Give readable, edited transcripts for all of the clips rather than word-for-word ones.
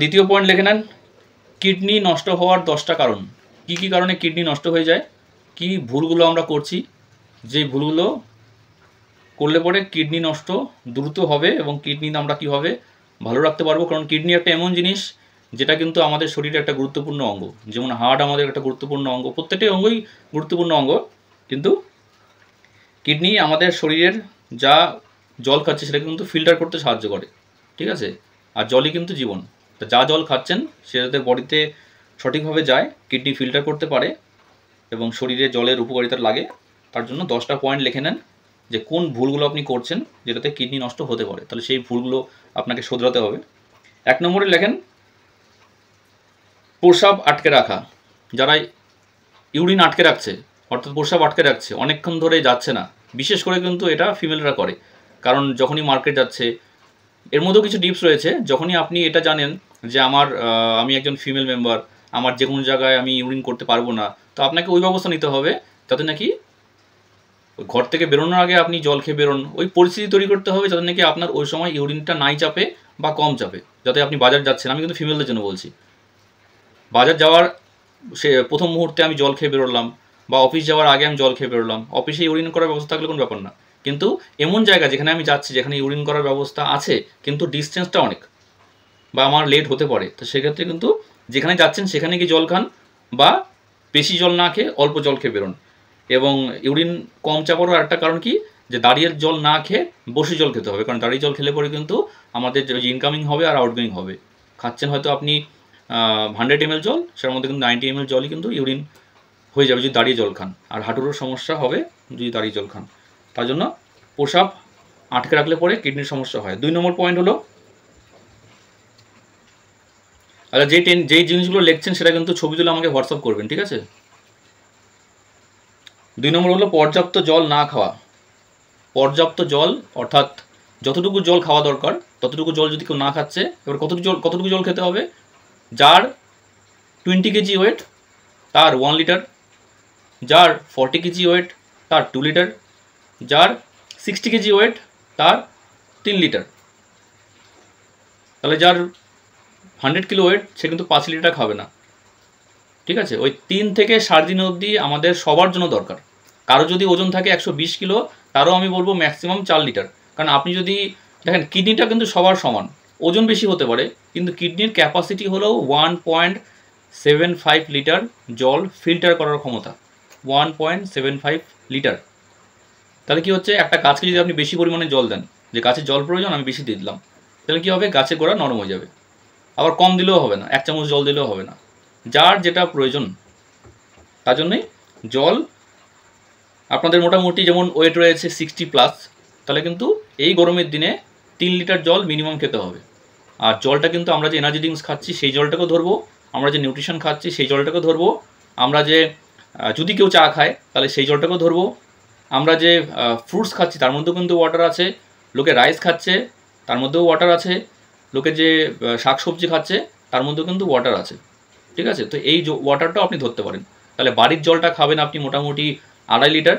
দ্বিতীয় পয়েন্ট লিখে নেন, কিডনি নষ্ট হওয়ার 10টা কারণ। কি কি কারণে কিডনি নষ্ট হয়ে যায়, কি ভুলগুলো আমরা করছি, যে ভুলগুলো করলে পরে কিডনি নষ্ট দ্রুত হবে এবং কিডনি আমরা কীভাবে ভালো রাখতে পারবো। কারণ কিডনি একটা এমন জিনিস যেটা কিন্তু আমাদের শরীরে একটা গুরুত্বপূর্ণ অঙ্গ। যেমন হার্ট আমাদের একটা গুরুত্বপূর্ণ অঙ্গ, প্রত্যেকটি অঙ্গই গুরুত্বপূর্ণ অঙ্গ, কিন্তু কিডনি আমাদের শরীরের যা জল খাচ্ছে সেটা কিন্তু ফিল্টার করতে সাহায্য করে, ঠিক আছে। আর জলই কিন্তু জীবন। তো যা জল খাচ্ছেন সেটাতে বডিতে সঠিকভাবে যায়, কিডনি ফিল্টার করতে পারে এবং শরীরে জলের উপকারিতা লাগে। তার জন্য 10টা পয়েন্ট লিখে নেন যে কোন ভুলগুলো আপনি করছেন যেটাতে কিডনি নষ্ট হতে পারে, তাহলে সেই ভুলগুলো আপনাকে শোধরাতে হবে। 1 নম্বরে লেখেন, প্রস্রাব আটকে রাখা। যারা ইউরিন আটকে রাখছে, অর্থাৎ প্রস্রাব আটকে রাখছে, অনেকক্ষণ ধরে যাচ্ছে না, বিশেষ করে কিন্তু এটা ফিমেলরা করে। কারণ যখনই মার্কেট যাচ্ছে, এর মধ্যেও কিছু টিপস রয়েছে। যখনই আপনি এটা জানেন যে আমি একজন ফিমেল মেম্বার, আমার যে কোনো জায়গায় আমি ইউরিন করতে পারবো না, তো আপনাকে ওই ব্যবস্থা নিতে হবে যাতে নাকি ঘর থেকে বেরোনোর আগে আপনি জল খেয়ে বেরোন। ওই পরিস্থিতি তৈরি করতে হবে যাতে নাকি আপনার ওই সময় ইউরিনটা নাই চাপে বা কম চাপে। যাতে আপনি বাজার যাচ্ছেন, আমি কিন্তু ফিমেলদের জন্য বলছি, বাজার যাওয়ার সে প্রথম মুহূর্তে আমি জল খেয়ে বেরোলাম, বা অফিস যাওয়ার আগে আমি জল খেয়ে বেরোলাম, অফিসে ইউরিন করার ব্যবস্থা থাকলে কোনো ব্যাপার না। কিন্তু এমন জায়গা যেখানে আমি যাচ্ছি, যেখানে ইউরিন করার ব্যবস্থা আছে কিন্তু ডিস্টেন্সটা অনেক, বা আমার লেট হতে পারে, তো সেক্ষেত্রে কিন্তু যেখানে যাচ্ছেন সেখানে গিয়ে জল খান, বা বেশি জল না খেয়ে অল্প জল খেয়ে বেরোন। এবং ইউরিন কম চাপারও আরেকটা কারণ কি, যে দাঁড়িয়ে জল না খেয়ে বসে জল খেতে হবে। কারণ দাঁড়িয়ে জল খেলে পরে কিন্তু আমাদের ইনকামিং হবে আর আউটগোয়িং হবে। খাচ্ছেন হয়তো আপনি 100 ml জল, সেটার মধ্যে কিন্তু 90 ml জলই কিন্তু ইউরিন হয়ে যাবে যদি দাঁড়িয়ে জল খান, আর হাঁটুরও সমস্যা হবে যদি দাঁড়িয়ে জল খান। তার জন্য প্রস্রাব আটকে রাখলে পরে কিডনির সমস্যা হয়। 2 নম্বর পয়েন্ট হলো, আচ্ছা যেই জিনিসগুলো লিখছেন সেটা কিন্তু ছবি তুলে আমাকে হোয়াটসঅ্যাপ করবেন, ঠিক আছে। 2 নম্বর হলো পর্যাপ্ত জল না খাওয়া। পর্যাপ্ত জল অর্থাৎ যতটুকু জল খাওয়া দরকার ততটুকু জল যদি কেউ না খাচ্ছে, এবার কতটুকু জল খেতে হবে, যার 20 কেজি ওয়েট তার 1 লিটার, যার 40 কেজি ওয়েট তার 2 লিটার, যার 60 কেজি ওয়েট তার 3 লিটার। তাহলে যার 100 কিলো ওয়েট সে কিন্তু 5 লিটার খাবে না, ঠিক আছে। ওই 3 থেকে 3.5 অবধি আমাদের সবার জন্য দরকার। কারো যদি ওজন থাকে 120 কিলো, তারও আমি বলবো ম্যাক্সিমাম 4 লিটার। কারণ আপনি যদি দেখেন, কিডনিটা কিন্তু সবার সমান, ওজন বেশি হতে পারে, কিন্তু কিডনির ক্যাপাসিটি হলো 1.75 লিটার জল ফিল্টার করার ক্ষমতা, 1.75 লিটার। তাহলে কি হচ্ছে, একটা গাছকে যদি আপনি বেশি পরিমাণে জল দেন, যে গাছের জল প্রয়োজন আমি বেশি দিয়ে দিলাম, তাহলে কী হবে, গাছের গোড়া নরম হয়ে যাবে। আবার কম দিলেও হবে না, 1 চামচ জল দিলেও হবে না, যার যেটা প্রয়োজন। তার জন্যই জল আপনাদের মোটামুটি যেমন ওয়েট রয়েছে 60+, তাহলে কিন্তু এই গরমের দিনে 3 লিটার জল মিনিমাম খেতে হবে। আর জলটা কিন্তু আমরা যে এনার্জি ড্রিঙ্কস খাচ্ছি সেই জলটাকেও ধরবো, আমরা যে নিউট্রিশন খাচ্ছি সেই জলটাকেও ধরবো, আমরা যে যদি কেউ চা খায় তাহলে সেই জলটাকেও ধরবো, আমরা যে ফ্রুটস খাচ্ছি তার মধ্যেও কিন্তু ওয়াটার আছে, লোকে রাইস খাচ্ছে তার মধ্যেও ওয়াটার আছে, লোকে যে শাকসবজি খাচ্ছে তার মধ্যেও কিন্তু ওয়াটার আছে, ঠিক আছে। তো এই ওয়াটারটাও আপনি ধরতে পারেন। তাহলে বাড়ির জলটা খাবেন আপনি মোটামুটি 2.5 লিটার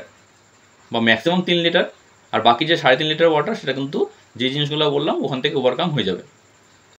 বা ম্যাক্সিমাম 3 লিটার, আর বাকি যে 3.5 লিটার ওয়াটার সেটা কিন্তু যে জিনিসগুলো বললাম ওখান থেকে ওভারকাম হয়ে যাবে।